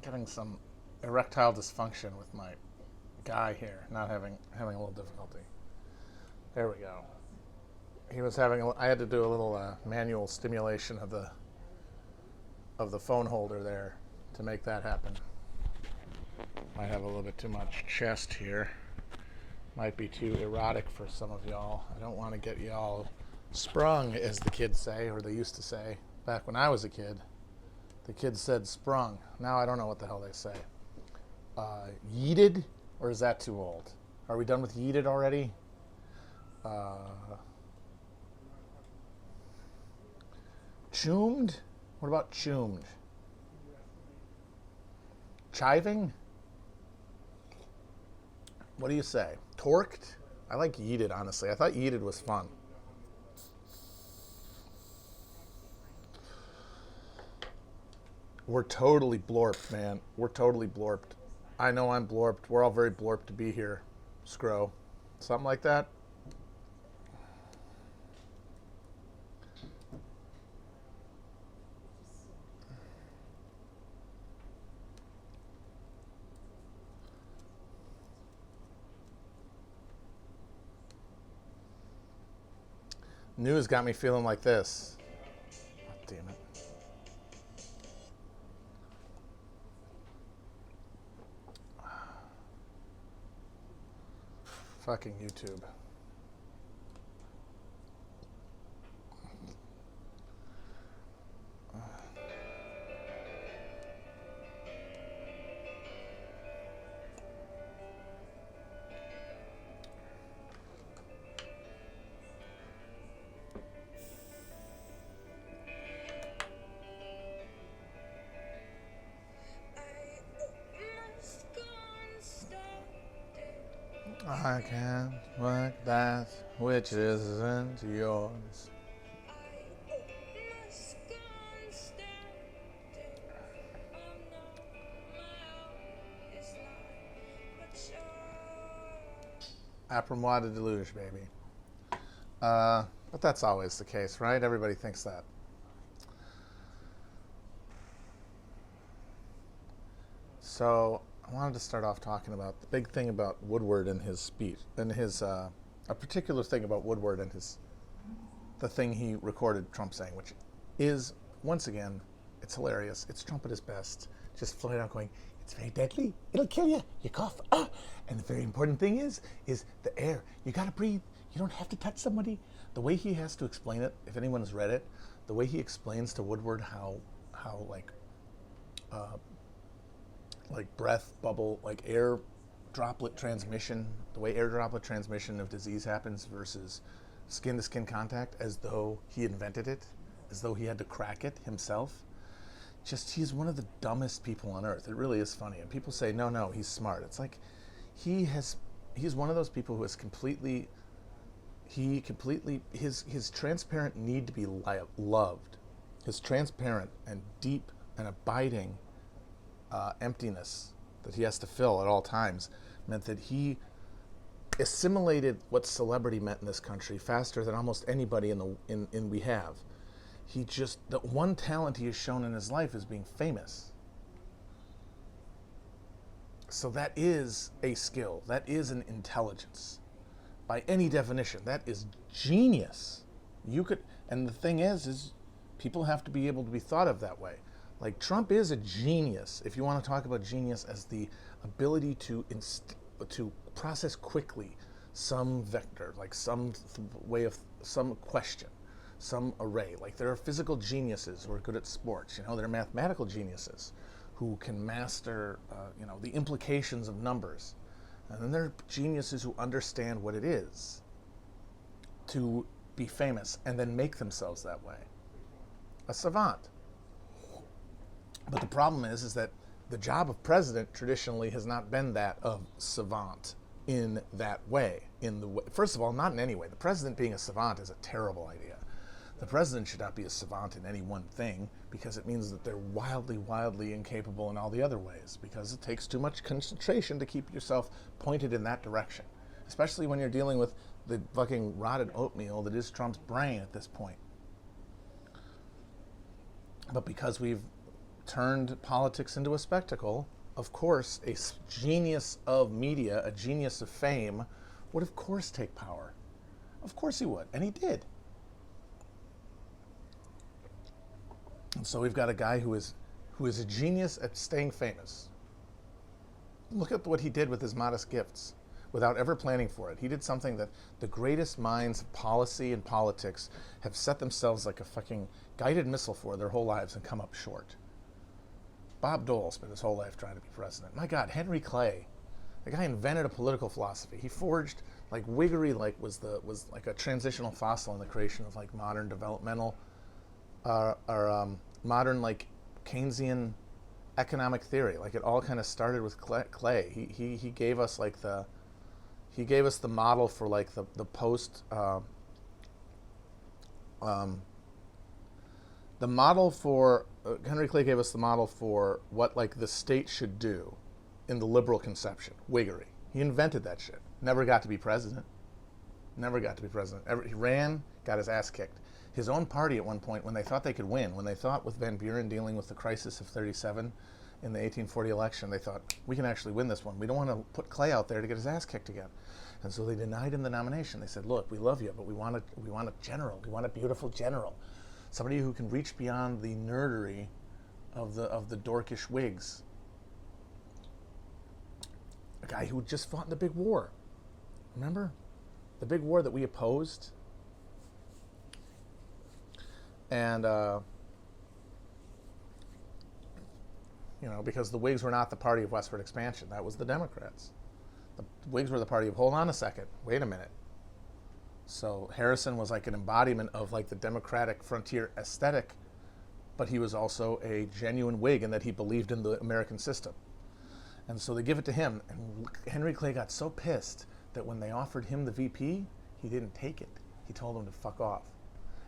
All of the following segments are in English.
getting some erectile dysfunction with my guy here, not having a little difficulty. There we go. He was having. I had to do a little manual stimulation of the phone holder there to make that happen. Might have a little bit too much chest here. Might be too erotic for some of y'all. I don't want to get y'all sprung, as the kids say, or they used to say back when I was a kid. The kids said sprung. Now I don't know what the hell they say. Yeeted, or is that too old? Are we done with yeeted already? Choomed? What about choomed? Chiving? What do you say? Torqued? I like yeeted, honestly. I thought yeeted was fun. We're totally blorped, man. We're totally blorped. I know I'm blorped. We're all very blorped to be here. Scro. Something like that. News got me feeling like this. Oh, damn it. Fucking YouTube. I can't work that which isn't yours. Après-moi the deluge, baby. But that's always the case, right? Everybody thinks that. So I wanted to start off talking about the big thing about Woodward and his speech, and his a particular thing about Woodward and the thing he recorded Trump saying, which is, once again, it's hilarious. It's Trump at his best, just flat out going, "It's very deadly. It'll kill you. You cough. Ah!" And the very important thing is the air. You gotta breathe. You don't have to touch somebody. The way he has to explain it, if anyone has read it, the way he explains to Woodward how breath bubble, like air droplet transmission, the way air droplet transmission of disease happens versus skin to skin contact, as though he invented it, as though he had to crack it himself. Just, he's one of the dumbest people on earth. It really is funny. And people say, no, he's smart. It's like, he's one of those people who is his transparent need to be loved, his transparent and deep and abiding emptiness that he has to fill at all times meant that he assimilated what celebrity meant in this country faster than almost anybody in we have. The one talent he has shown in his life is being famous. So that is a skill. That is an intelligence. By any definition, that is genius. And the thing is people have to be able to be thought of that way. Like, Trump is a genius, if you want to talk about genius as the ability to process quickly some vector, like some question, some array. Like, there are physical geniuses who are good at sports. There are mathematical geniuses who can master, the implications of numbers. And then there are geniuses who understand what it is to be famous and then make themselves that way. A savant. But the problem is that the job of president traditionally has not been that of savant in that way. First of all, not in any way. The president being a savant is a terrible idea. The president should not be a savant in any one thing, because it means that they're wildly, wildly incapable in all the other ways, because it takes too much concentration to keep yourself pointed in that direction, especially when you're dealing with the fucking rotted oatmeal that is Trump's brain at this point. But because we've turned politics into a spectacle, of course, a genius of media, a genius of fame, would of course take power. Of course he would, and he did. And so we've got a guy who is a genius at staying famous. Look at what he did with his modest gifts without ever planning for it. He did something that the greatest minds of policy and politics have set themselves like a fucking guided missile for their whole lives and come up short. Bob Dole spent his whole life trying to be president. My God, Henry Clay, the guy invented a political philosophy. He forged like Whiggery, was like a transitional fossil in the creation of like modern developmental modern like Keynesian economic theory. Like it all kind of started with Clay. He gave us like the model for like the post the model for Henry Clay gave us the model for what like the state should do in the liberal conception, Whiggery. He invented that shit. Never got to be president. Never got to be president. He ran, got his ass kicked. His own party at one point, when they thought they could win, when they thought with Van Buren dealing with the crisis of 37 in the 1840 election, they thought, we can actually win this one. We don't want to put Clay out there to get his ass kicked again. And so they denied him the nomination. They said, look, we love you, but we want a general. We want a beautiful general. Somebody who can reach beyond the nerdery of the dorkish Whigs. A guy who just fought in the big war. Remember? The big war that we opposed. And, because the Whigs were not the party of westward expansion. That was the Democrats. The Whigs were the party of, hold on a second, wait a minute. So Harrison was like an embodiment of like the democratic frontier aesthetic, but he was also a genuine Whig in that he believed in the American system. And so they give it to him, and Henry Clay got so pissed that when they offered him the VP, he didn't take it. He told them to fuck off.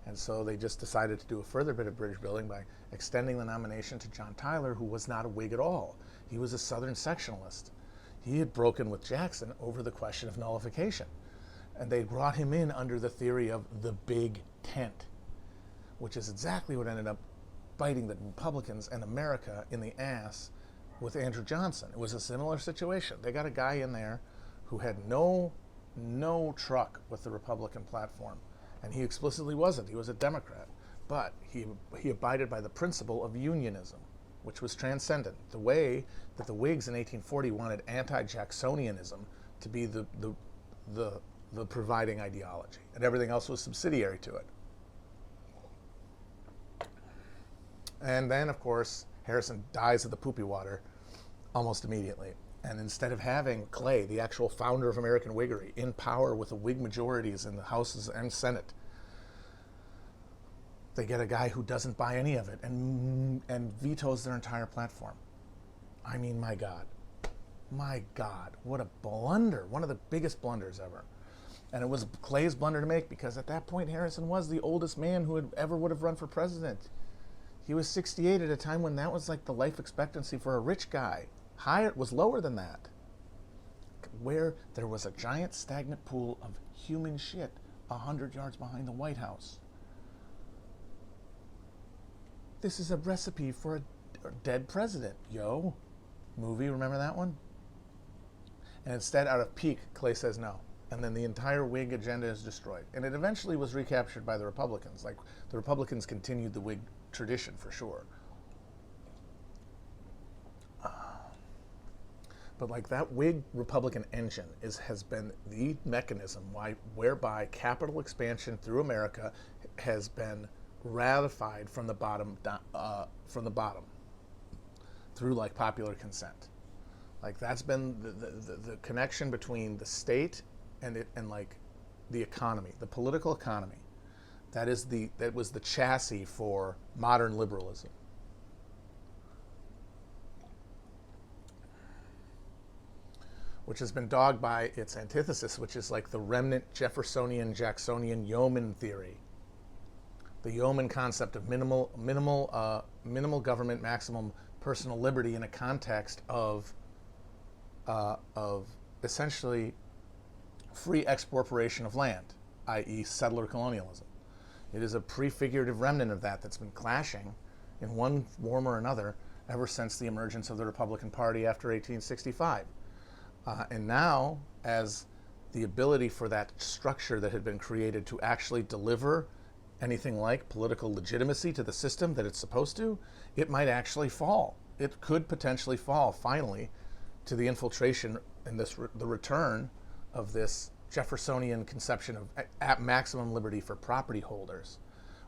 And so they just decided to do a further bit of bridge building by extending the nomination to John Tyler, who was not a Whig at all. He was a Southern sectionalist. He had broken with Jackson over the question of nullification. And they brought him in under the theory of the big tent, which is exactly what ended up biting the Republicans and America in the ass with Andrew Johnson. It was a similar situation. They got a guy in there who had no truck with the Republican platform. And he explicitly wasn't. He was a Democrat. But he abided by the principle of unionism, which was transcendent. The way that the Whigs in 1840 wanted anti-Jacksonianism to be the providing ideology, and everything else was subsidiary to it. And then, of course, Harrison dies of the poopy water almost immediately. And instead of having Clay, the actual founder of American Whiggery, in power with the Whig majorities in the Houses and Senate, they get a guy who doesn't buy any of it and vetoes their entire platform. I mean, my God, what a blunder! One of the biggest blunders ever. And it was Clay's blunder to make because at that point Harrison was the oldest man who would have run for president. He was 68 at a time when that was like the life expectancy for a rich guy. Higher was lower than that. Where there was a giant stagnant pool of human shit 100 yards behind the White House. This is a recipe for a dead president, yo. Movie, remember that one? And instead, out of pique, Clay says no. And then the entire Whig agenda is destroyed. And it eventually was recaptured by the Republicans. Like, the Republicans continued the Whig tradition, for sure. But like that Whig Republican engine has been the mechanism whereby capital expansion through America has been ratified from the bottom through like popular consent. Like that's been the connection between the state and like the economy, the political economy. That was the chassis for modern liberalism. Which has been dogged by its antithesis, which is like the remnant Jeffersonian, Jacksonian yeoman theory. The yeoman concept of minimal government, maximum personal liberty in a context of essentially free expropriation of land, i.e. settler colonialism. It is a prefigurative remnant of that that's been clashing in one form or another ever since the emergence of the Republican Party after 1865. And now, as the ability for that structure that had been created to actually deliver anything like political legitimacy to the system that it's supposed to, it might actually fall. It could potentially fall, finally, to the infiltration and the return of this Jeffersonian conception of at maximum liberty for property holders,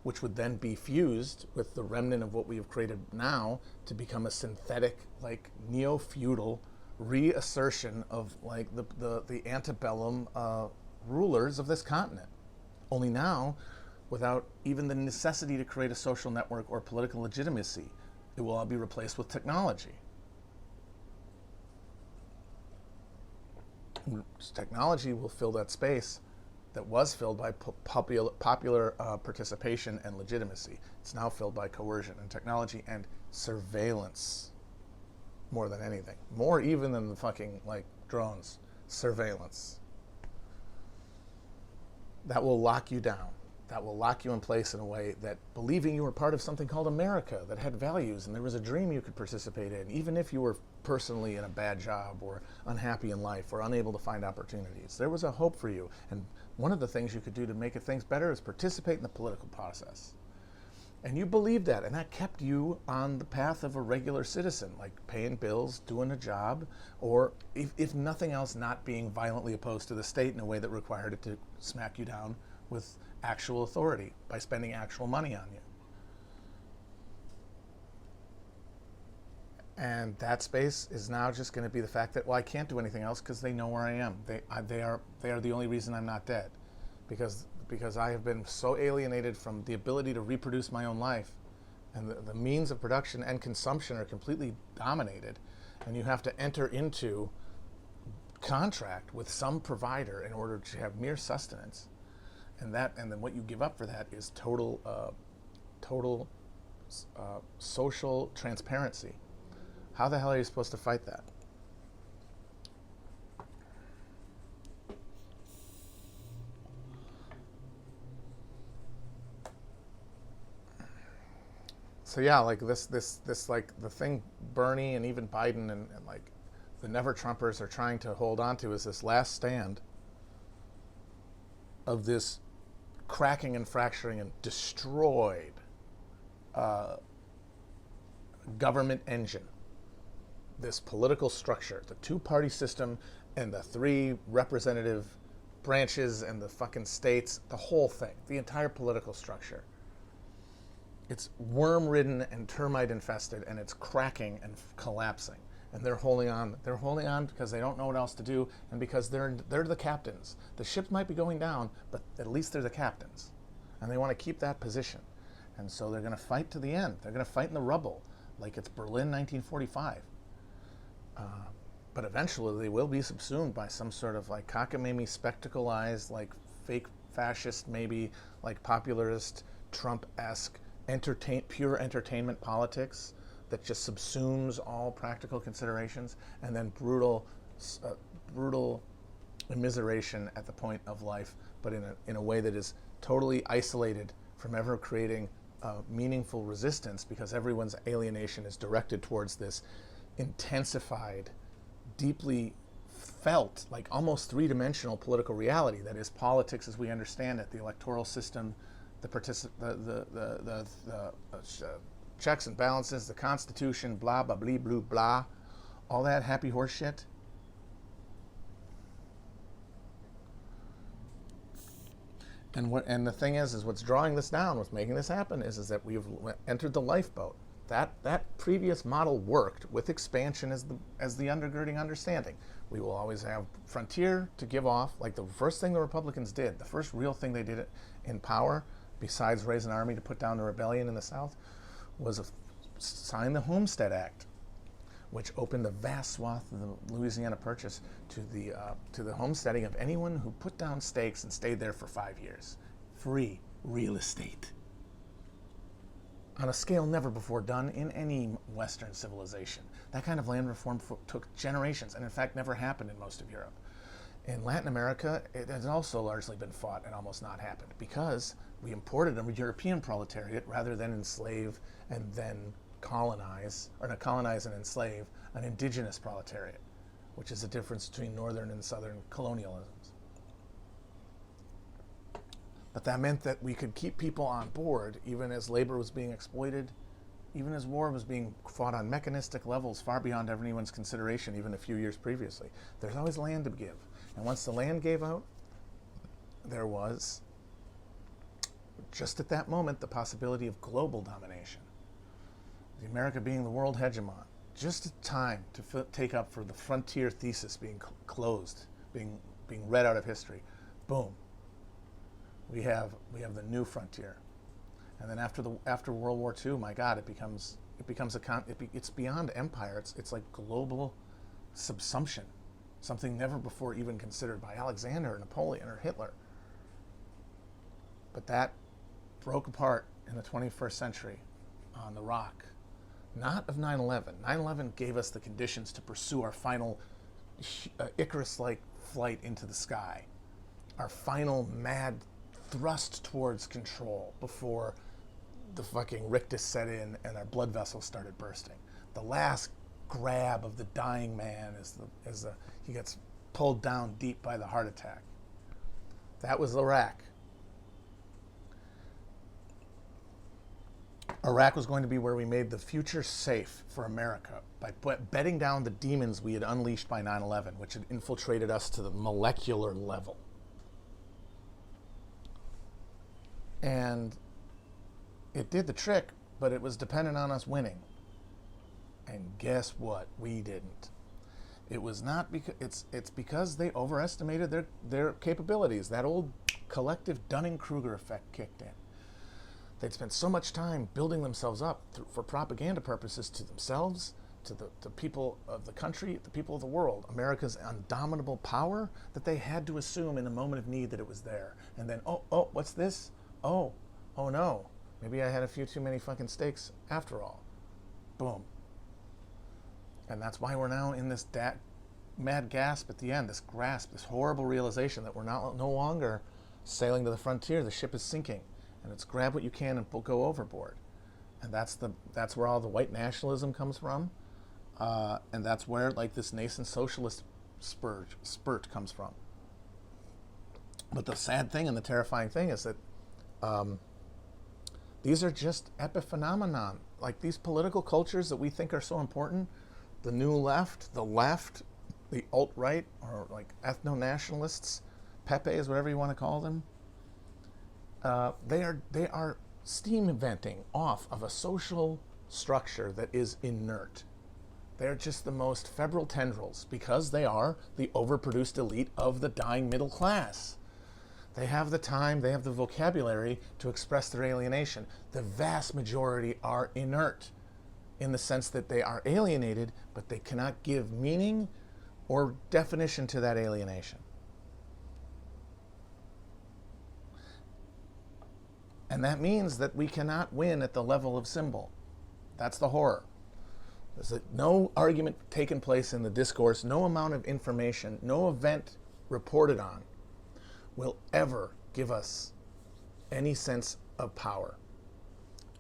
which would then be fused with the remnant of what we have created now to become a synthetic, like neo-feudal reassertion of like the antebellum rulers of this continent. Only now, without even the necessity to create a social network or political legitimacy, it will all be replaced with technology. Technology will fill that space that was filled by popular participation and legitimacy. It's now filled by coercion and technology and surveillance. More than anything. More even than the fucking, like, drones. Surveillance. That will lock you down. That will lock you in place in a way that believing you were part of something called America that had values and there was a dream you could participate in, even if you were personally in a bad job or unhappy in life or unable to find opportunities. There was a hope for you. And one of the things you could do to make things better is participate in the political process. And you believed that, and that kept you on the path of a regular citizen, like paying bills, doing a job, or if nothing else, not being violently opposed to the state in a way that required it to smack you down with actual authority by spending actual money on you. And that space is now just going to be the fact that, well, I can't do anything else because they know where I am. They are the only reason I'm not dead, because I have been so alienated from the ability to reproduce my own life, and the means of production and consumption are completely dominated, and you have to enter into contract with some provider in order to have mere sustenance, and then what you give up for that is total social transparency. How the hell are you supposed to fight that? So yeah, like this like the thing Bernie and even Biden and like the never Trumpers are trying to hold on to is this last stand of this cracking and fracturing and destroyed government engine, this political structure, the two-party system and the three representative branches and the fucking states, the whole thing, the entire political structure. It's worm-ridden and termite-infested, and it's cracking and collapsing. And they're holding on. They're holding on because they don't know what else to do, and because they're the captains. The ships might be going down, but at least they're the captains, and they want to keep that position. And so they're going to fight to the end. They're going to fight in the rubble, like it's Berlin 1945. But eventually, they will be subsumed by some sort of like cockamamie, spectacleized, like fake fascist, maybe like popularist, Trump-esque. Pure entertainment politics that just subsumes all practical considerations, and then brutal immiseration at the point of life, but in a way that is totally isolated from ever creating meaningful resistance, because everyone's alienation is directed towards this intensified, deeply felt, like almost three-dimensional political reality that is politics as we understand it, the electoral system, the checks and balances, the Constitution, blah, blah, blah, blah, blah, all that happy horse shit. And the thing is what's drawing this down, what's making this happen is that we've entered the lifeboat. That previous model worked with expansion as the undergirding understanding. We will always have frontier to give off. Like the first thing the Republicans did, the first real thing they did in power, besides raise an army to put down the rebellion in the South, was sign the Homestead Act, which opened a vast swath of the Louisiana Purchase to the homesteading of anyone who put down stakes and stayed there for 5 years. Free real estate. On a scale never before done in any Western civilization. That kind of land reform took generations, and in fact never happened in most of Europe. In Latin America, it has also largely been fought and almost not happened, because we imported a European proletariat rather than enslave and then colonize, or not colonize and enslave, an indigenous proletariat, which is the difference between northern and southern colonialisms. But that meant that we could keep people on board even as labor was being exploited, even as war was being fought on mechanistic levels far beyond anyone's consideration even a few years previously. There's always land to give. And once the land gave out, there was, just at that moment, the possibility of global domination. The America being the world hegemon. Just a time to take up for the frontier thesis being closed, being read out of history. Boom. We have the new frontier. And then after World War II, my God, it's beyond empire. It's like global subsumption, something never before even considered by Alexander or Napoleon or Hitler. But that broke apart in the 21st century on the rock, not of 9/11. 9/11 gave us the conditions to pursue our final Icarus-like flight into the sky, our final mad thrust towards control before the fucking rictus set in and our blood vessels started bursting. The last grab of the dying man as he gets pulled down deep by the heart attack. That was Iraq. Iraq was going to be where we made the future safe for America by bedding down the demons we had unleashed by 9/11, which had infiltrated us to the molecular level. And it did the trick, but it was dependent on us winning. And guess what? We didn't. It was not because it's because they overestimated their capabilities. That old collective Dunning-Kruger effect kicked in. They'd spent so much time building themselves up for propaganda purposes to themselves, to the people of the country, the people of the world, America's indomitable power, that they had to assume in a moment of need that it was there. And then, oh, what's this? Oh no, maybe I had a few too many fucking steaks after all. Boom. And that's why we're now in this mad gasp at the end, this grasp, this horrible realization that we're no longer sailing to the frontier. The ship is sinking, and it's grab what you can and go overboard. And that's where all the white nationalism comes from, and that's where like this nascent socialist spurt comes from. But the sad thing and the terrifying thing is that these are just epiphenomenon. Like these political cultures that we think are so important, the new left, the alt-right, or like ethno-nationalists, Pepes, whatever you want to call them, they are steam venting off of a social structure that is inert. They're just the most febrile tendrils because they are the overproduced elite of the dying middle class. They have the time, they have the vocabulary to express their alienation. The vast majority are inert in the sense that they are alienated, but they cannot give meaning or definition to that alienation. And that means that we cannot win at the level of symbol. That's the horror. There's no argument taken place in the discourse, no amount of information, no event reported on will ever give us any sense of power.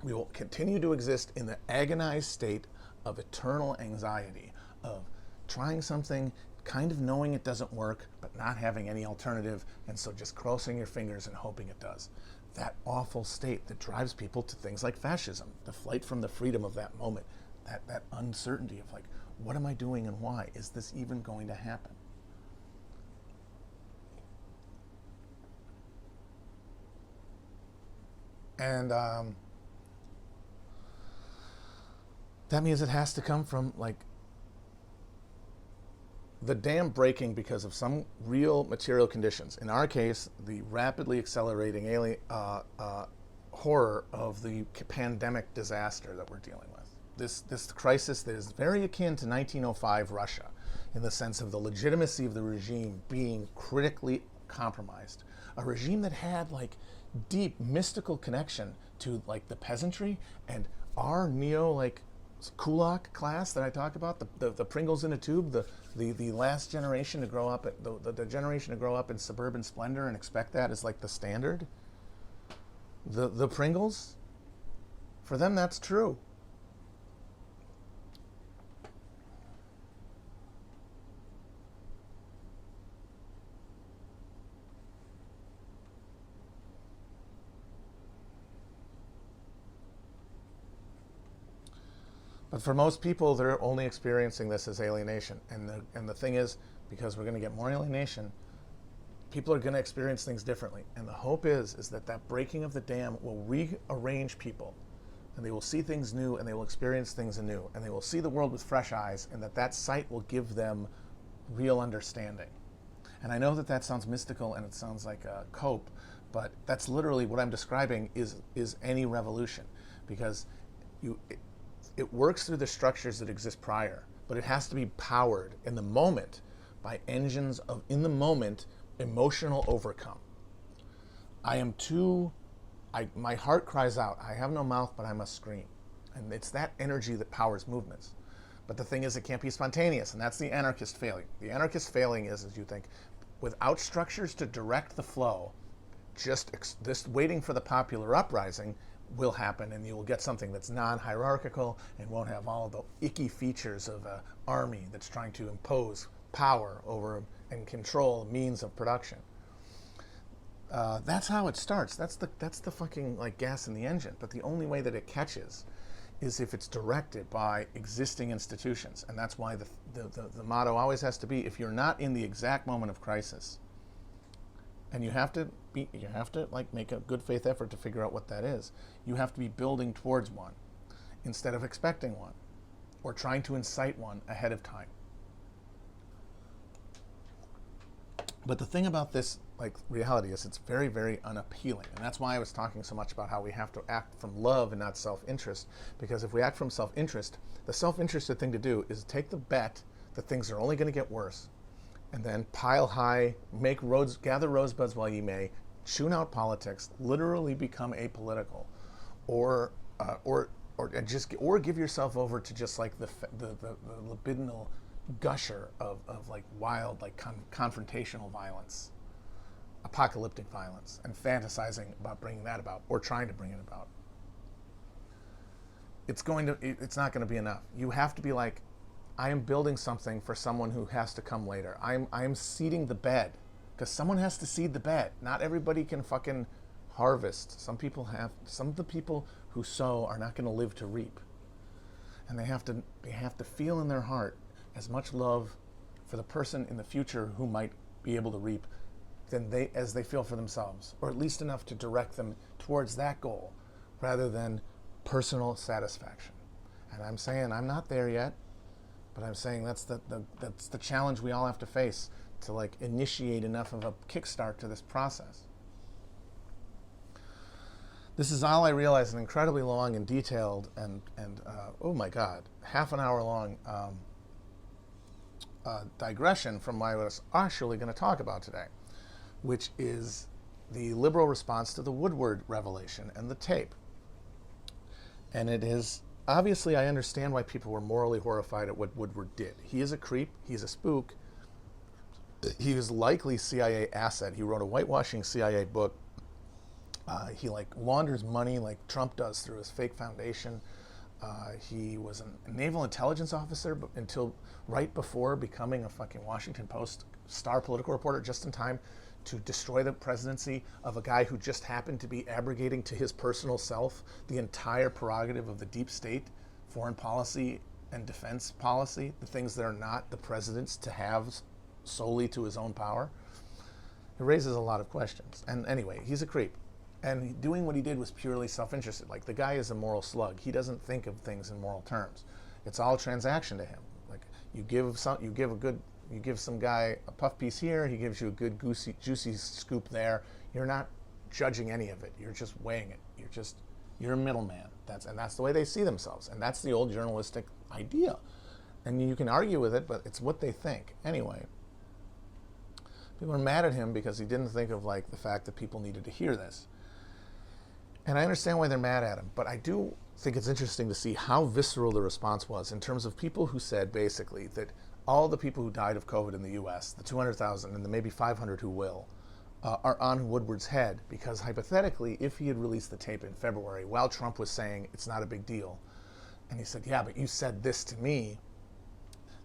We will continue to exist in the agonized state of eternal anxiety, of trying something, kind of knowing it doesn't work, but not having any alternative, and so just crossing your fingers and hoping it does. That awful state that drives people to things like fascism, the flight from the freedom of that moment, that uncertainty of like, what am I doing and why? Is this even going to happen? And that means it has to come from like the dam breaking because of some real material conditions. In our case, the rapidly accelerating horror of the pandemic disaster that we're dealing with. This crisis that is very akin to 1905 Russia in the sense of the legitimacy of the regime being critically compromised. A regime that had like deep mystical connection to like the peasantry and our like kulak class that I talked about, the Pringles in a tube, the last generation to grow up the generation to grow up in suburban splendor and expect that as like the standard. The Pringles, for them that's true. But for most people, they're only experiencing this as alienation. And the thing is, because we're going to get more alienation, people are going to experience things differently. And the hope is that that breaking of the dam will rearrange people. And they will see things new, and they will experience things anew. And they will see the world with fresh eyes, and that sight will give them real understanding. And I know that sounds mystical, and it sounds like a cope, but that's literally what I'm describing is any revolution. Because it works through the structures that exist prior, but it has to be powered in the moment by engines of, in the moment, emotional overcome. My heart cries out, I have no mouth, but I must scream. And it's that energy that powers movements. But the thing is, it can't be spontaneous, and that's the anarchist failing. The anarchist failing is, as you think, without structures to direct the flow, just this waiting for the popular uprising will happen, and you will get something that's non-hierarchical and won't have all of the icky features of an army that's trying to impose power over and control means of production. That's how it starts. That's the fucking like gas in the engine. But the only way that it catches is if it's directed by existing institutions, and that's why the motto always has to be: if you're not in the exact moment of crisis, and you have to like make a good faith effort to figure out what that is. You have to be building towards one instead of expecting one or trying to incite one ahead of time. But the thing about this like reality is it's very, very unappealing. And that's why I was talking so much about how we have to act from love and not self-interest. Because if we act from self-interest, the self-interested thing to do is take the bet that things are only going to get worse, and then pile high, gather rosebuds while ye may, tune out politics, literally become apolitical, or give yourself over to just like the libidinal gusher of like wild, like confrontational violence, apocalyptic violence, and fantasizing about bringing that about or trying to bring it about. It's not going to be enough. You have to be like, I am building something for someone who has to come later. I am seeding the bed because someone has to seed the bed. Not everybody can fucking harvest. Some of the people who sow are not going to live to reap. And they have to feel in their heart as much love for the person in the future who might be able to reap as they feel for themselves, or at least enough to direct them towards that goal rather than personal satisfaction. And I'm saying I'm not there yet. But I'm saying that's the challenge we all have to face to like initiate enough of a kickstart to this process. This is all I realize, an incredibly long and detailed and oh my God, half an hour long digression from what I was actually going to talk about today, which is the liberal response to the Woodward revelation and the tape. And it is, obviously, I understand why people were morally horrified at what Woodward did. He is a creep. He's a spook. He was likely CIA asset. He wrote a whitewashing CIA book. He like launders money like Trump does through his fake foundation. He was a naval intelligence officer until right before becoming a fucking Washington Post star political reporter, just in time to destroy the presidency of a guy who just happened to be abrogating to his personal self the entire prerogative of the deep state, foreign policy and defense policy, the things that are not the president's to have solely to his own power. It raises a lot of questions. And anyway, he's a creep. And doing what he did was purely self-interested. Like, the guy is a moral slug. He doesn't think of things in moral terms. It's all transaction to him. Like, you give some guy a puff piece here, he gives you a good juicy scoop there. You're not judging any of it. You're just weighing it. You're a middleman. That's the way they see themselves. And that's the old journalistic idea. And you can argue with it, but it's what they think. Anyway, people are mad at him because he didn't think of like the fact that people needed to hear this. And I understand why they're mad at him, but I do think it's interesting to see how visceral the response was in terms of people who said basically that all the people who died of COVID in the US, the 200,000 and the maybe 500 who will, are on Woodward's head because hypothetically, if he had released the tape in February while Trump was saying it's not a big deal, and he said, yeah, but you said this to me,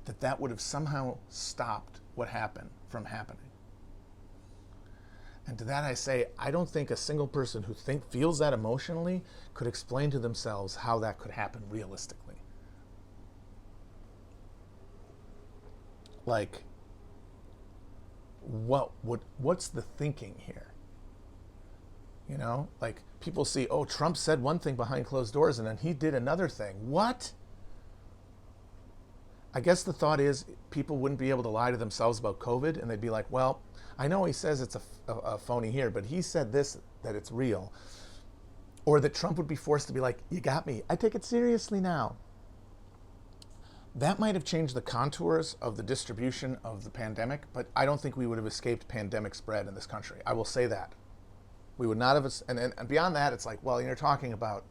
that would have somehow stopped what happened from happening. And to that I say, I don't think a single person who feels that emotionally could explain to themselves how that could happen realistically. like, what's the thinking here? You know, like people see, oh, Trump said one thing behind closed doors and then he did another thing. What? I guess the thought is people wouldn't be able to lie to themselves about COVID, and they'd be like, well, I know he says it's a phony here, but he said this, that it's real. Or that Trump would be forced to be like, you got me. I take it seriously now. That might have changed the contours of the distribution of the pandemic, but I don't think we would have escaped pandemic spread in this country. I will say that. We would not have, and beyond that, it's like, well, you're talking about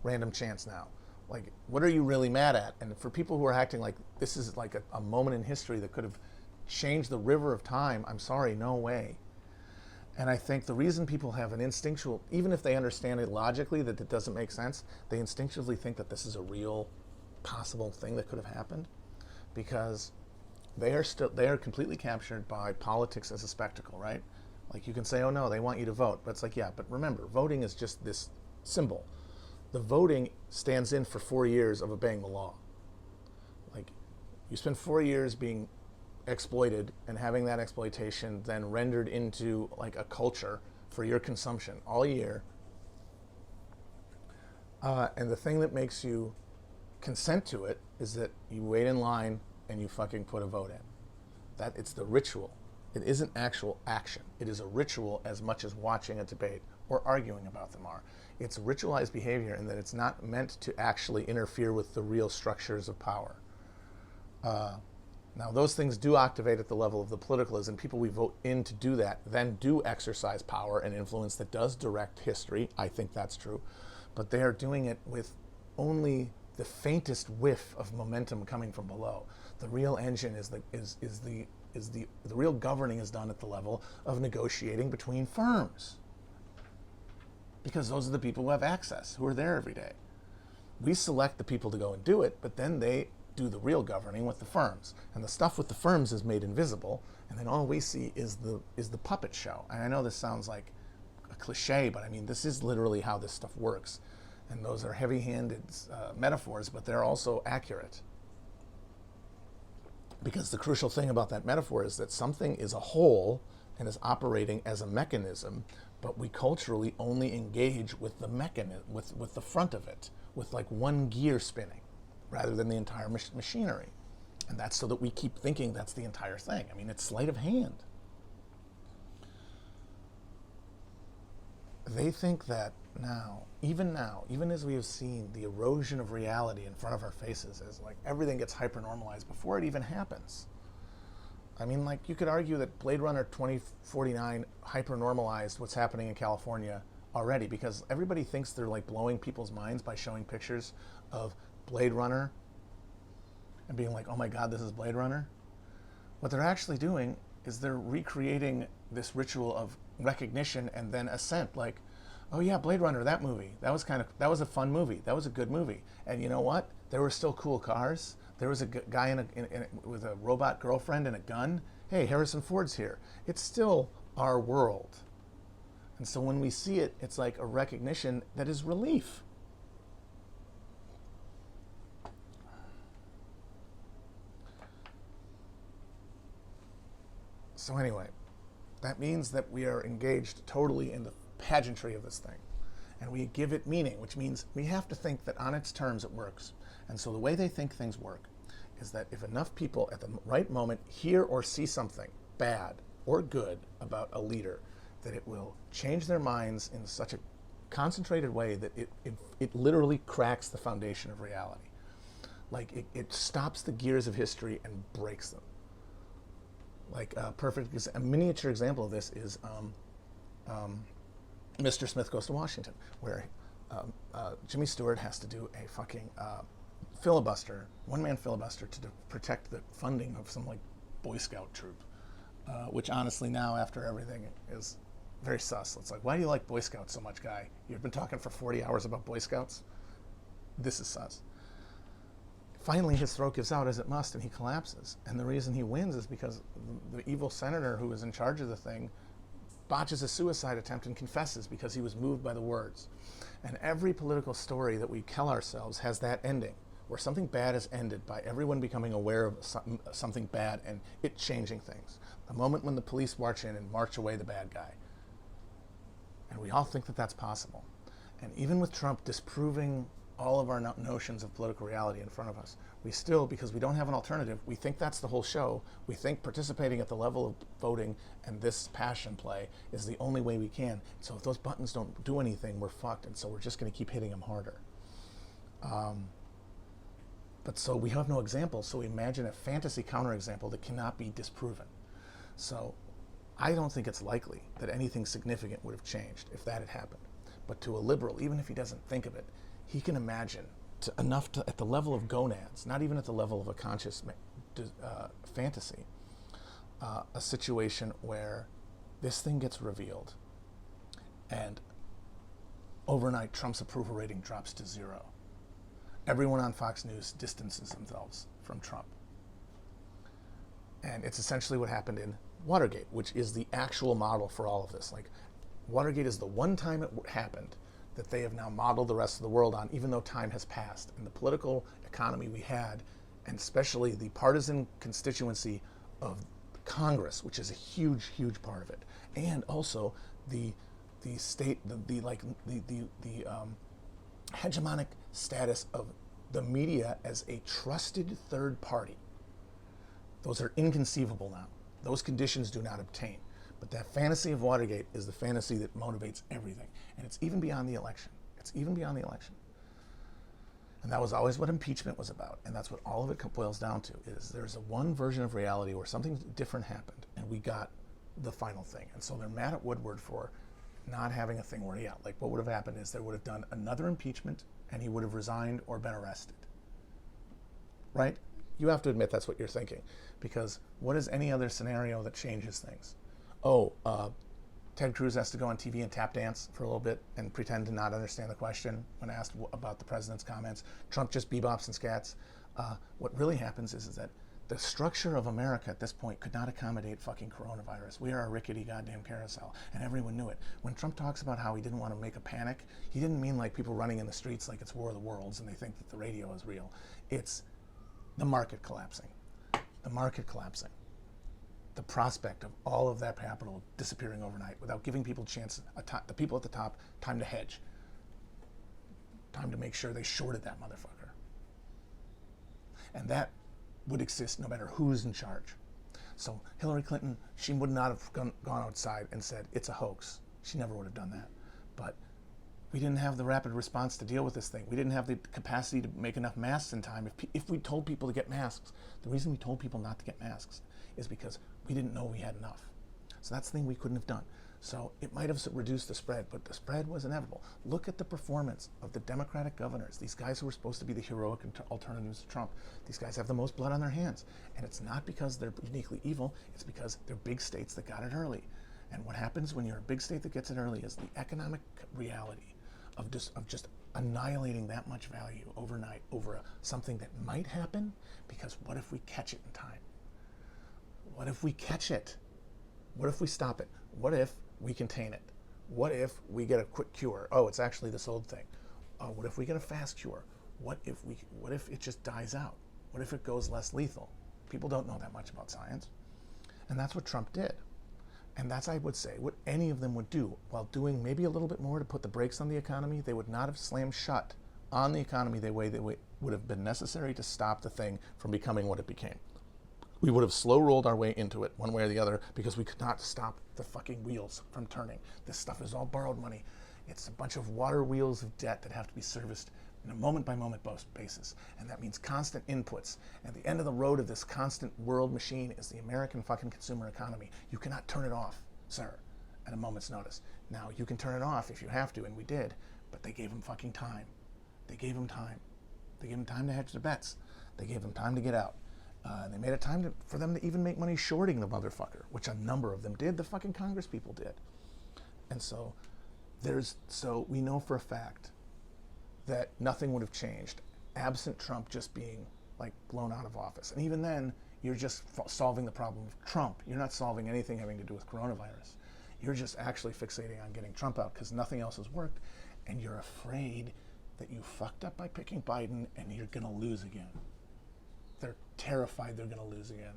random chance now. Like, what are you really mad at? And for people who are acting like this is like a moment in history that could have changed the river of time, I'm sorry, no way. And I think the reason people have an instinctual, even if they understand it logically that it doesn't make sense, they instinctively think that this is a real possible thing that could have happened, because they are completely captured by politics as a spectacle, right? Like, you can say, oh no, they want you to vote, but it's like, yeah, but remember, voting is just this symbol. The voting stands in for 4 years of obeying the law. Like, you spend 4 years being exploited and having that exploitation then rendered into like a culture for your consumption all year. And the thing that makes you consent to it is that you wait in line and you fucking put a vote in. That it's the ritual. It isn't actual action. It is a ritual as much as watching a debate or arguing about them are. It's ritualized behavior in that it's not meant to actually interfere with the real structures of power. Now, those things do activate at the level of the politicalism. People we vote in to do that then do exercise power and influence that does direct history. I think that's true. But they are doing it with only the faintest whiff of momentum coming from below. The real engine is the real governing is done at the level of negotiating between firms. Because those are the people who have access, who are there every day. We select the people to go and do it, but then they do the real governing with the firms. And the stuff with the firms is made invisible, and then all we see is the puppet show. And I know this sounds like a cliche, but I mean, this is literally how this stuff works. And those are heavy-handed metaphors, but they're also accurate. Because the crucial thing about that metaphor is that something is a whole and is operating as a mechanism, but we culturally only engage with the mechanism, with the front of it, with like one gear spinning, rather than the entire machinery. And that's so that we keep thinking that's the entire thing. I mean, it's sleight of hand. They think that now, even as we have seen the erosion of reality in front of our faces, as like everything gets hyper-normalized before it even happens. I mean, like, you could argue that Blade Runner 2049 hyper-normalized what's happening in California already, because everybody thinks they're like blowing people's minds by showing pictures of Blade Runner and being like, oh my God, this is Blade Runner. What they're actually doing is they're recreating this ritual of recognition and then assent, like, oh yeah, Blade Runner, that movie, that was a fun movie, that was a good movie. And you know what? There were still cool cars. There was a guy with a robot girlfriend and a gun. Hey, Harrison Ford's here. It's still our world. And so when we see it, it's like a recognition that is relief. So anyway, that means that we are engaged totally in the pageantry of this thing. And we give it meaning, which means we have to think that on its terms it works. And so the way they think things work is that if enough people at the right moment hear or see something bad or good about a leader, that it will change their minds in such a concentrated way that it literally cracks the foundation of reality. Like, it stops the gears of history and breaks them. Like a miniature example of this is Mr. Smith Goes to Washington, where Jimmy Stewart has to do a fucking filibuster, one-man filibuster to protect the funding of some like Boy Scout troop, which honestly now after everything is very sus. It's like, why do you like Boy Scouts so much, guy? You've been talking for 40 hours about Boy Scouts? This is sus. Finally, his throat gives out as it must, and he collapses. And the reason he wins is because the evil senator who is in charge of the thing botches a suicide attempt and confesses because he was moved by the words. And every political story that we tell ourselves has that ending, where something bad is ended by everyone becoming aware of something bad and it changing things. The moment when the police march in and march away the bad guy. And we all think that that's possible. And even with Trump disproving all of our notions of political reality in front of us, we still, because we don't have an alternative, we think that's the whole show. We think participating at the level of voting and this passion play is the only way we can. So if those buttons don't do anything, we're fucked. And so we're just going to keep hitting them harder. But so we have no example. So we imagine a fantasy counterexample that cannot be disproven. So I don't think it's likely that anything significant would have changed if that had happened. But to a liberal, even if he doesn't think of it, he can imagine enough to, at the level of gonads, not even at the level of a conscious fantasy, a situation where this thing gets revealed and overnight Trump's approval rating drops to 0. Everyone on Fox News distances themselves from Trump. And it's essentially what happened in Watergate, which is the actual model for all of this. Like, Watergate is the one time it happened that they have now modeled the rest of the world on, even though time has passed. And the political economy we had, and especially the partisan constituency of Congress, which is a huge, huge part of it, and also the state, the hegemonic status of the media as a trusted third party. Those are inconceivable now. Those conditions do not obtain. But that fantasy of Watergate is the fantasy that motivates everything. And it's even beyond the election. It's even beyond the election. And that was always what impeachment was about. And that's what all of it boils down to, is there's a one version of reality where something different happened, and we got the final thing. And so they're mad at Woodward for not having a thing where, yeah, like what would have happened is they would have done another impeachment, and he would have resigned or been arrested. Right? You have to admit that's what you're thinking. Because what is any other scenario that changes things? Ted Cruz has to go on TV and tap dance for a little bit and pretend to not understand the question when asked about the president's comments. Trump just bebops and scats. What really happens is that the structure of America at this point could not accommodate fucking coronavirus. We are a rickety goddamn carousel, and everyone knew it. When Trump talks about how he didn't want to make a panic, he didn't mean like people running in the streets like it's War of the Worlds and they think that the radio is real. It's the market collapsing. The market collapsing. The prospect of all of that capital disappearing overnight without giving people the people at the top, time to hedge, time to make sure they shorted that motherfucker. And that would exist no matter who's in charge. So Hillary Clinton, she would not have gone outside and said, it's a hoax. She never would have done that. But we didn't have the rapid response to deal with this thing. We didn't have the capacity to make enough masks in time. If we told people to get masks, the reason we told people not to get masks is because we didn't know we had enough. So that's the thing we couldn't have done. So it might have reduced the spread, but the spread was inevitable. Look at the performance of the Democratic governors, these guys who were supposed to be the heroic alternatives to Trump. These guys have the most blood on their hands. And it's not because they're uniquely evil, it's because they're big states that got it early. And what happens when you're a big state that gets it early is the economic reality of just annihilating that much value overnight over something that might happen, because what if we catch it in time? What if we catch it? What if we stop it? What if we contain it? What if we get a quick cure? Oh, it's actually this old thing. Oh, what if we get a fast cure? What if it just dies out? What if it goes less lethal? People don't know that much about science. And that's what Trump did. And that's, I would say, what any of them would do, while doing maybe a little bit more to put the brakes on the economy. They would not have slammed shut on the economy the way that would have been necessary to stop the thing from becoming what it became. We would have slow rolled our way into it one way or the other, because we could not stop the fucking wheels from turning. This stuff is all borrowed money. It's a bunch of water wheels of debt that have to be serviced on a moment-by-moment basis. And that means constant inputs. And the end of the road of this constant world machine is the American fucking consumer economy. You cannot turn it off, sir, at a moment's notice. Now, you can turn it off if you have to, and we did, but they gave him fucking time. They gave him time. They gave him time to hedge their bets. They gave him time to get out. And they made it time for them to even make money shorting the motherfucker, which a number of them did. The fucking Congress people did. And so we know for a fact that nothing would have changed absent Trump just being like blown out of office. And even then, you're just solving the problem of Trump. You're not solving anything having to do with coronavirus. You're just actually fixating on getting Trump out because nothing else has worked. And you're afraid that you fucked up by picking Biden and you're going to lose again. They're terrified they're going to lose again.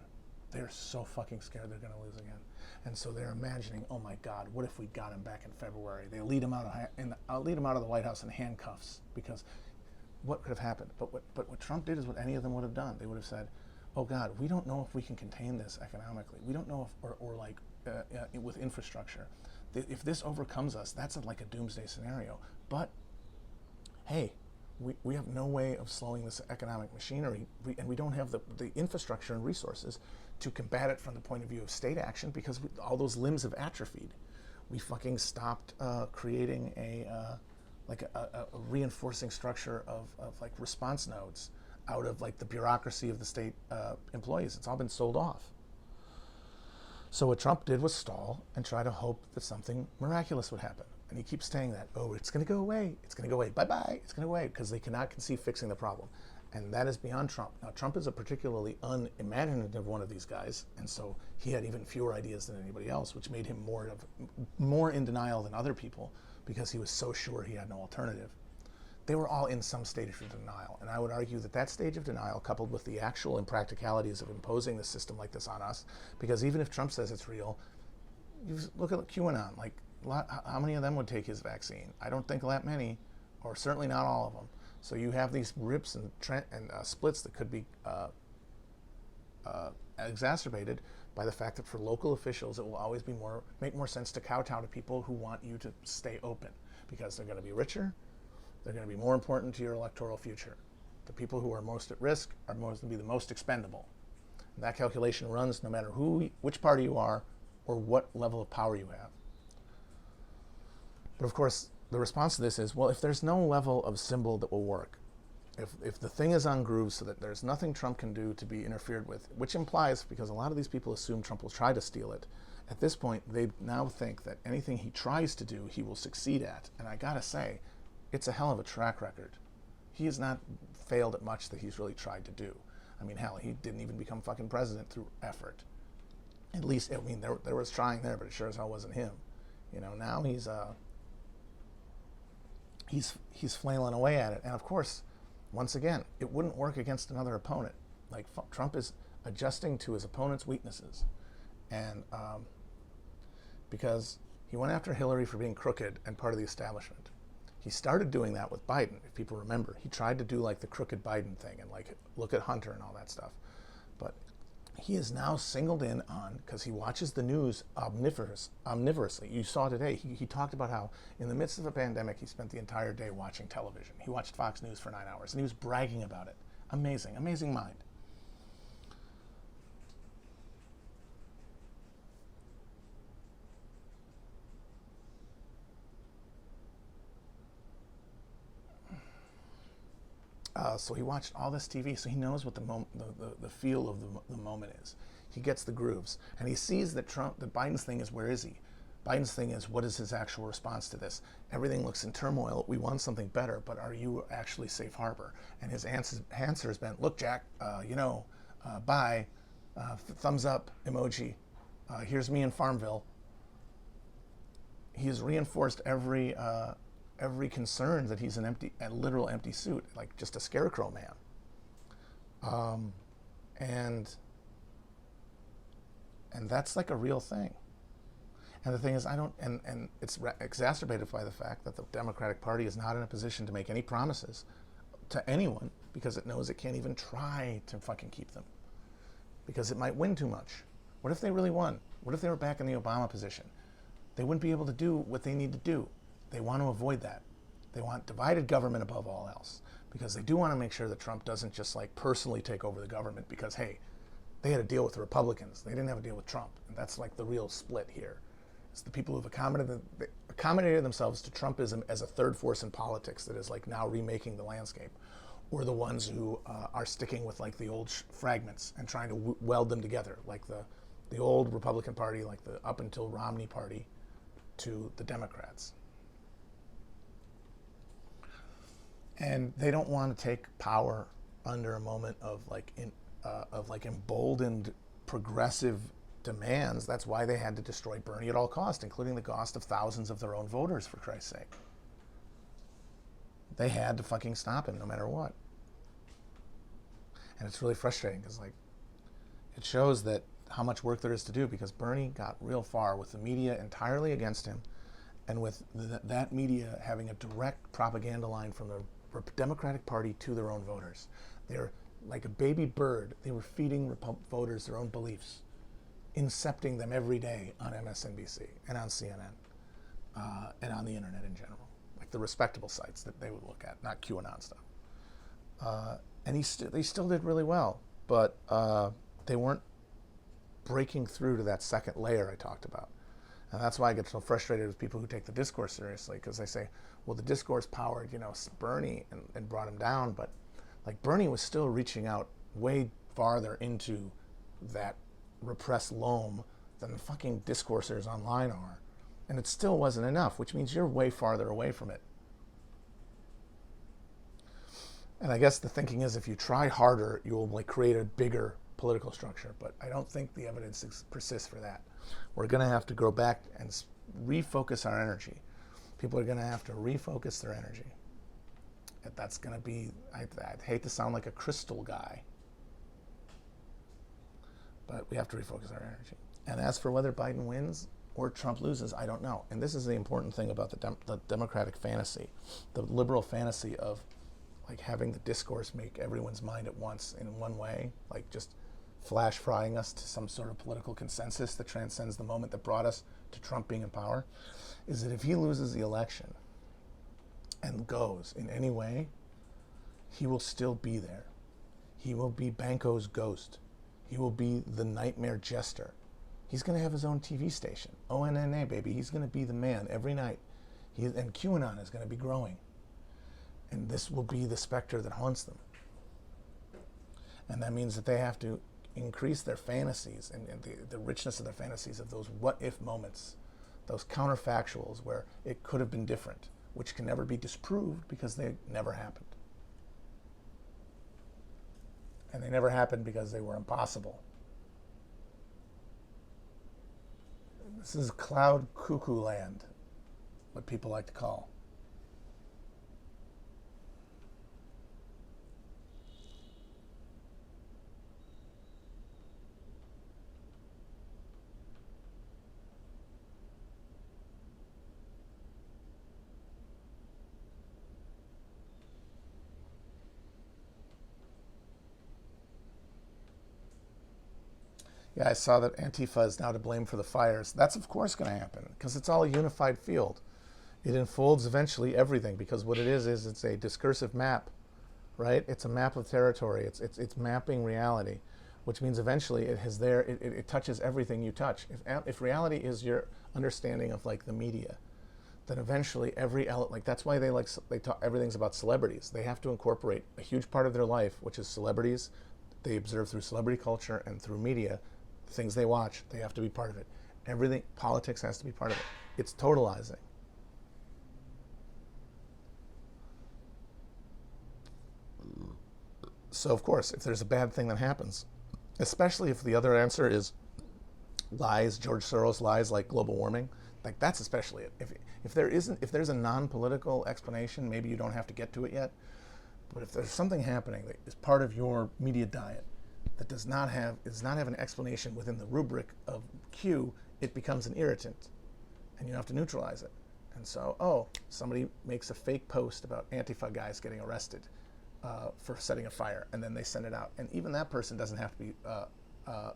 They're so fucking scared they're going to lose again. And so they're imagining, oh my God, what if we got him back in February? They lead him out of the White House in handcuffs, because what could have happened? But what Trump did is what any of them would have done. They would have said, oh God, we don't know if we can contain this economically. We don't know if, with infrastructure. If this overcomes us, that's like a doomsday scenario. But hey, we have no way of slowing this economic machinery, and we don't have the infrastructure and resources to combat it from the point of view of state action, because all those limbs have atrophied. We fucking stopped creating a reinforcing structure of like response nodes out of like the bureaucracy of the state employees. It's all been sold off. So what Trump did was stall and try to hope that something miraculous would happen. And he keeps saying that, oh, it's going to go away. It's going to go away. Bye-bye. It's going to go away, because they cannot conceive fixing the problem. And that is beyond Trump. Now, Trump is a particularly unimaginative one of these guys, and so he had even fewer ideas than anybody else, which made him more in denial than other people, because he was so sure he had no alternative. They were all in some stage of denial, and I would argue that stage of denial, coupled with the actual impracticalities of imposing the system like this on us, because even if Trump says it's real, you look at QAnon, like how many of them would take his vaccine? I don't think that many, or certainly not all of them. So you have these rips and splits that could be exacerbated by the fact that for local officials, it will always make more sense to kowtow to people who want you to stay open, because they're going to be richer, they're going to be more important to your electoral future. The people who are most at risk are going to be the most expendable. And that calculation runs no matter which party you are or what level of power you have. But of course, the response to this is, well, if there's no level of symbol that will work, if the thing is on grooves so that there's nothing Trump can do to be interfered with, which implies, because a lot of these people assume Trump will try to steal it, at this point, they now think that anything he tries to do, he will succeed at. And I gotta say, it's a hell of a track record. He has not failed at much that he's really tried to do. I mean, hell, he didn't even become fucking president through effort. At least, I mean, there was trying there, but it sure as hell wasn't him. You know, now he's flailing away at it. And of course, once again, it wouldn't work against another opponent. Like, Trump is adjusting to his opponent's weaknesses. And because he went after Hillary for being crooked and part of the establishment. He started doing that with Biden, if people remember. He tried to do like the crooked Biden thing and like look at Hunter and all that stuff. But he is now singled in on, because he watches the news omnivorously. You saw today, he talked about how in the midst of a pandemic, he spent the entire day watching television. He watched Fox News for 9 hours, and he was bragging about it. Amazing, amazing mind. So he watched all this TV, so he knows what the feel of the moment is. He gets the grooves, and he sees that Biden's thing is, where is he? Biden's thing is, what is his actual response to this? Everything looks in turmoil. We want something better, but are you actually safe harbor? And his answer has been, look, Jack, bye, thumbs up emoji. Here's me in Farmville. He has reinforced every concern that he's a literal empty suit, like just a scarecrow man. And that's like a real thing. And the thing is, and it's exacerbated by the fact that the Democratic Party is not in a position to make any promises to anyone, because it knows it can't even try to fucking keep them, because it might win too much. What if they really won? What if they were back in the Obama position? They wouldn't be able to do what they need to do. They want to avoid that. They want divided government above all else, because they do want to make sure that Trump doesn't just like personally take over the government, because, hey, they had to deal with the Republicans. They didn't have to deal with Trump. And that's like the real split here. It's the people who've accommodated themselves to Trumpism as a third force in politics that is like now remaking the landscape, or the ones who are sticking with like the old fragments and trying to weld them together, like the old Republican Party, like the up until Romney Party, to the Democrats. And they don't want to take power under a moment of emboldened progressive demands. That's why they had to destroy Bernie at all costs, including the cost of thousands of their own voters, for Christ's sake. They had to fucking stop him no matter what. And it's really frustrating because, like, it shows that how much work there is to do, because Bernie got real far with the media entirely against him, and with that media having a direct propaganda line from the Democratic Party to their own voters. They're like a baby bird. They were feeding voters their own beliefs, incepting them every day on MSNBC and on CNN and on the internet in general, like the respectable sites that they would look at, not QAnon stuff. And they still did really well, but they weren't breaking through to that second layer I talked about. And that's why I get so frustrated with people who take the discourse seriously, because they say, well, the discourse powered, Bernie and brought him down. But like, Bernie was still reaching out way farther into that repressed loam than the fucking discoursers online are. And it still wasn't enough, which means you're way farther away from it. And I guess the thinking is, if you try harder, you will like create a bigger political structure. But I don't think the evidence persists for that. We're going to have to go back and refocus our energy. People are going to have to refocus their energy. That's going to be, I'd hate to sound like a crystal guy, but we have to refocus our energy. And as for whether Biden wins or Trump loses, I don't know. And this is the important thing about the Democratic fantasy, the liberal fantasy of like having the discourse make everyone's mind at once in one way, like just flash frying us to some sort of political consensus that transcends the moment that brought us to Trump being in power, is that if he loses the election and goes in any way, he will still be there. He will be Banco's ghost. He will be the nightmare jester. He's going to have his own TV station. ONNA, baby. He's going to be the man every night. And QAnon is going to be growing. And this will be the specter that haunts them. And that means that they have to increase their fantasies and the richness of their fantasies of those what-if moments, those counterfactuals where it could have been different, which can never be disproved because they never happened. And they never happened because they were impossible. This is cloud cuckoo land, what people like to call. Yeah, I saw that Antifa is now to blame for the fires. That's of course going to happen because it's all a unified field. It unfolds eventually everything, because what it is it's a discursive map, right? It's a map of territory. It's mapping reality, which means eventually it touches everything you touch. If reality is your understanding of like the media, then eventually that's why they talk everything's about celebrities. They have to incorporate a huge part of their life, which is celebrities. They observe through celebrity culture and through media. Things they watch, they have to be part of it. Everything, politics has to be part of it. It's totalizing. So of course, if there's a bad thing that happens, especially if the other answer is lies, George Soros lies like global warming, like that's especially it. If there's a non-political explanation, maybe you don't have to get to it yet. But if there's something happening that is part of your media diet that does not have an explanation within the rubric of Q, it becomes an irritant, and you have to neutralize it. And so, somebody makes a fake post about Antifa guys getting arrested for setting a fire, and then they send it out. And even that person doesn't have to be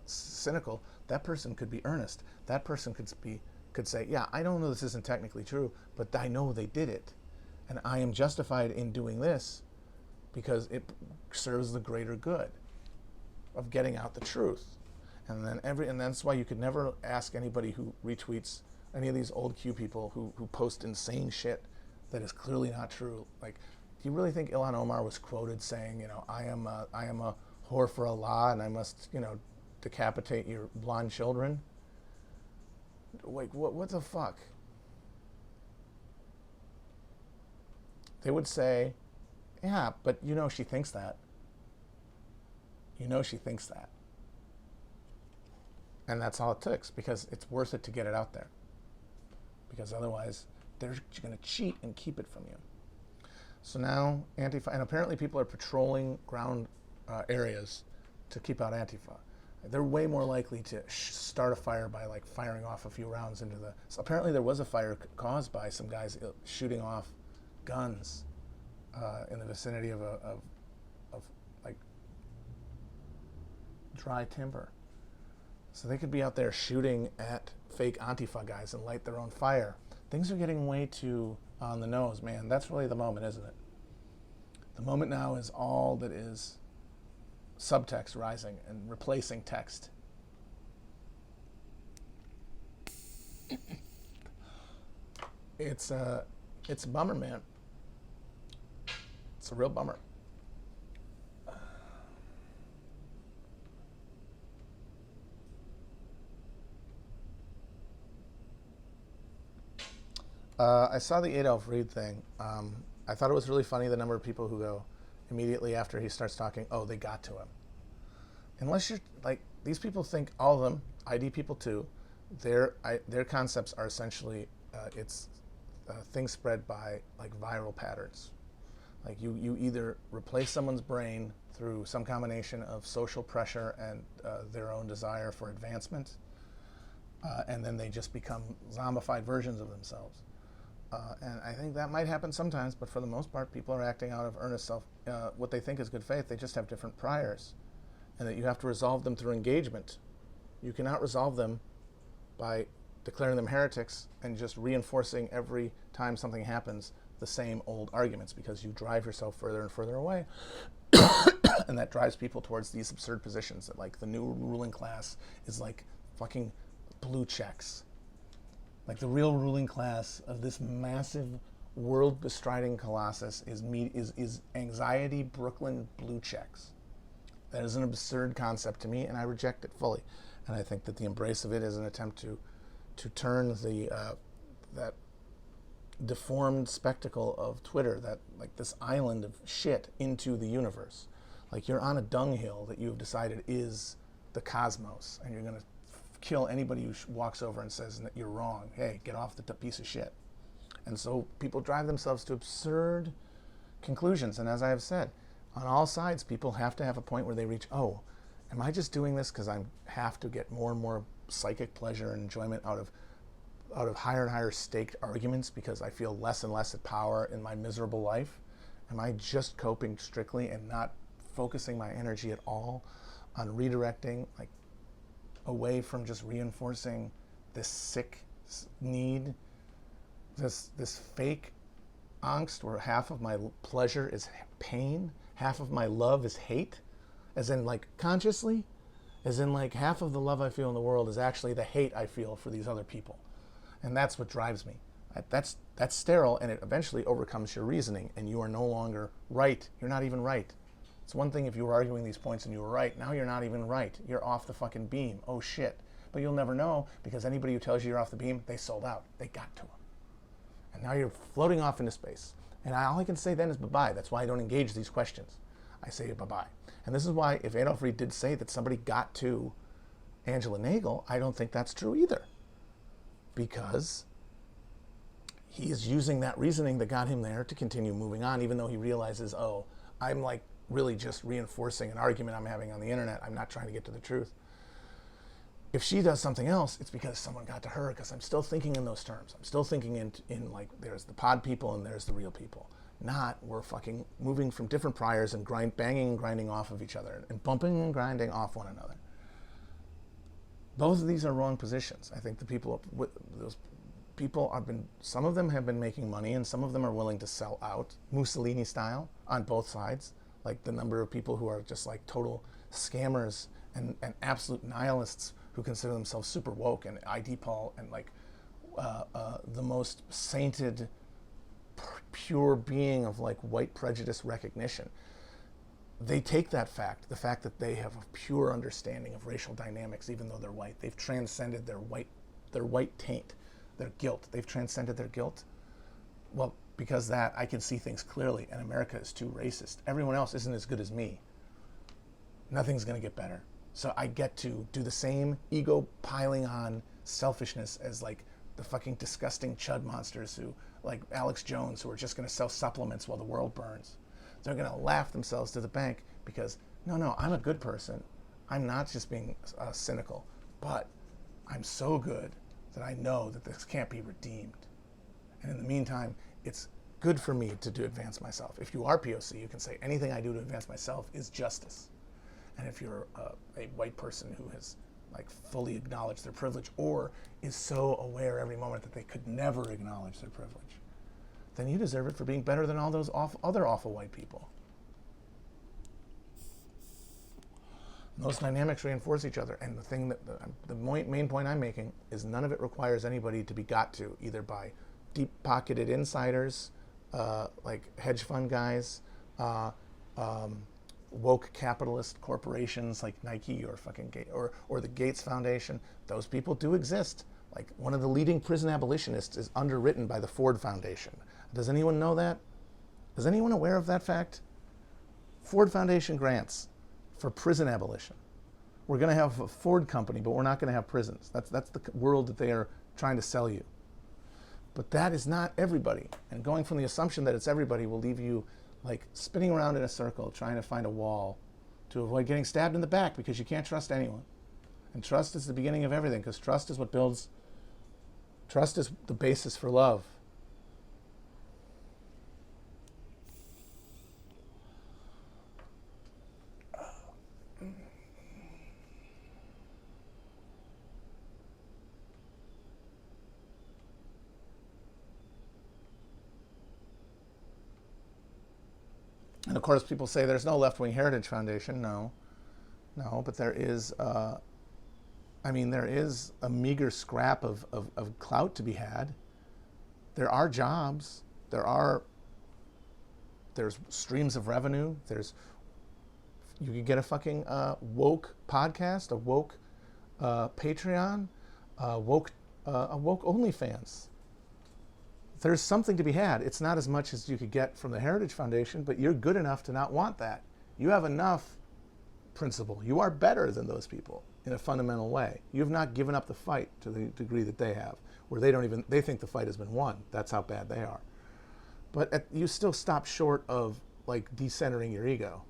cynical. That person could be earnest. That person could say, yeah, I don't know this isn't technically true, but I know they did it, and I am justified in doing this because it serves the greater good of getting out the truth. And that's why you could never ask anybody who retweets any of these old Q people who post insane shit that is clearly not true. Like, do you really think Ilhan Omar was quoted saying, I am a whore for Allah and I must, decapitate your blonde children? Like, what the fuck? They would say, yeah, but she thinks that. She thinks that. And that's all it takes, because it's worth it to get it out there. Because otherwise, they're going to cheat and keep it from you. So now Antifa, and apparently people are patrolling ground areas to keep out Antifa. They're way more likely to start a fire by like firing off a few rounds into the. So apparently there was a fire caused by some guys shooting off guns in the vicinity of like dry timber. So they could be out there shooting at fake Antifa guys and light their own fire. Things are getting way too on the nose, man. That's really the moment, isn't it? The moment now is all that is subtext rising and replacing text. It's a bummer, man. It's a real bummer. I saw the Adolf Reed thing. I thought it was really funny the number of people who go immediately after he starts talking, oh, they got to him. Unless you're like, these people think, all of them, ID people too, their concepts are essentially, things spread by like viral patterns. Like you either replace someone's brain through some combination of social pressure and their own desire for advancement, and then they just become zombified versions of themselves. And I think that might happen sometimes, but for the most part, people are acting out of earnest what they think is good faith. They just have different priors, and that you have to resolve them through engagement. You cannot resolve them by declaring them heretics and just reinforcing every time something happens the same old arguments, because you drive yourself further and further away. And that drives people towards these absurd positions that like the new ruling class is like fucking blue checks. Like the real ruling class of this massive world bestriding colossus is anxiety Brooklyn blue checks. That is an absurd concept to me, and I reject it fully. And I think that the embrace of it is an attempt to turn that deformed spectacle of Twitter, that like this island of shit, into the universe. Like you're on a dunghill that you've decided is the cosmos, and you're going to kill anybody who walks over and says that you're wrong. Hey, get off the piece of shit. And so people drive themselves to absurd conclusions. And as I have said, on all sides, people have to have a point where they reach, oh, am I just doing this because I have to get more and more psychic pleasure and enjoyment out of higher and higher staked arguments because I feel less and less at power in my miserable life? Am I just coping strictly and not focusing my energy at all on redirecting, like, away from just reinforcing this sick need, this fake angst where half of my pleasure is pain, half of my love is hate, as in like consciously, as in like half of the love I feel in the world is actually the hate I feel for these other people. And that's what drives me. That's sterile, and it eventually overcomes your reasoning, and you are no longer right. You're not even right. It's one thing if you were arguing these points and you were right. Now you're not even right. You're off the fucking beam. Oh shit. But you'll never know, because anybody who tells you you're off the beam, they sold out. They got to them. And now you're floating off into space. And all I can say then is bye-bye. That's why I don't engage these questions. I say bye-bye. And this is why if Adolf Reed did say that somebody got to Angela Nagel, I don't think that's true either. Because he is using that reasoning that got him there to continue moving on, even though he realizes, oh, I'm like really just reinforcing an argument I'm having on the internet. I'm not trying to get to the truth. If she does something else, it's because someone got to her, because I'm still thinking in those terms. I'm still thinking in like, there's the pod people and there's the real people. Not we're fucking moving from different priors and banging and grinding off of each other and bumping and grinding off one another. Both of these are wrong positions. I think the people, those people some of them have been making money and some of them are willing to sell out, Mussolini style, on both sides. Like the number of people who are just like total scammers and absolute nihilists who consider themselves super woke and ID Paul and like the most sainted, pure being of like white prejudice recognition. They take that fact, the fact that they have a pure understanding of racial dynamics, even though they're white. They've transcended their white taint, their guilt. They've transcended their guilt. Well, because that, I can see things clearly, and America is too racist. Everyone else isn't as good as me. Nothing's going to get better. So I get to do the same ego piling on selfishness as like the fucking disgusting chud monsters who, like Alex Jones, who are just going to sell supplements while the world burns. They're going to laugh themselves to the bank because, no, I'm a good person. I'm not just being cynical, but I'm so good that I know that this can't be redeemed. And in the meantime, it's good for me to advance myself. If you are POC, you can say anything I do to advance myself is justice. And if you're a white person who has like fully acknowledged their privilege or is so aware every moment that they could never acknowledge their privilege, then you deserve it for being better than all those other awful white people. And those dynamics reinforce each other. And the thing that the main point I'm making is none of it requires anybody to be got to either by deep-pocketed insiders, like hedge fund guys, woke capitalist corporations like Nike or fucking or the Gates Foundation. Those people do exist. Like one of the leading prison abolitionists is underwritten by the Ford Foundation. Does anyone know that? Is anyone aware of that fact? Ford Foundation grants for prison abolition. We're going to have a Ford company, but we're not going to have prisons. That's the world that they are trying to sell you. But that is not everybody. And going from the assumption that it's everybody will leave you like spinning around in a circle trying to find a wall to avoid getting stabbed in the back because you can't trust anyone. And trust is the beginning of everything, because trust is what builds, trust is the basis for love. And of course, people say there's no left-wing heritage foundation. No, but there is. There is a meager scrap of clout to be had. There are jobs. There's streams of revenue. You could get a fucking woke podcast, a woke Patreon, a woke OnlyFans. There's something to be had. It's not as much as you could get from the Heritage Foundation, but you're good enough to not want that. You have enough principle. You are better than those people in a fundamental way. You have not given up the fight to the degree that they have, where they think the fight has been won. That's how bad they are. But you still stop short of like decentering your ego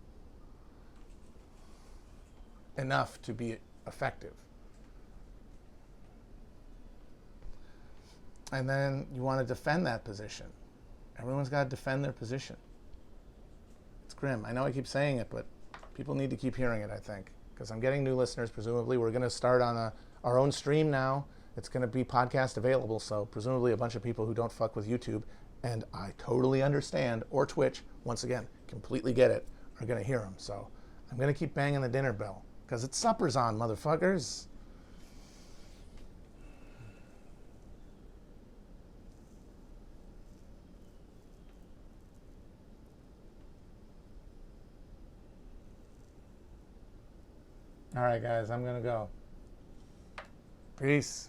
enough to be effective. And then you want to defend that position. Everyone's got to defend their position. It's grim. I know I keep saying it, but people need to keep hearing it, I think, because I'm getting new listeners, presumably. We're going to start on our own stream now. It's going to be podcast available, so presumably a bunch of people who don't fuck with YouTube, and I totally understand, or Twitch, once again, completely get it, are going to hear them. So I'm going to keep banging the dinner bell, because it's supper's on, motherfuckers. All right, guys, I'm going to go. Peace.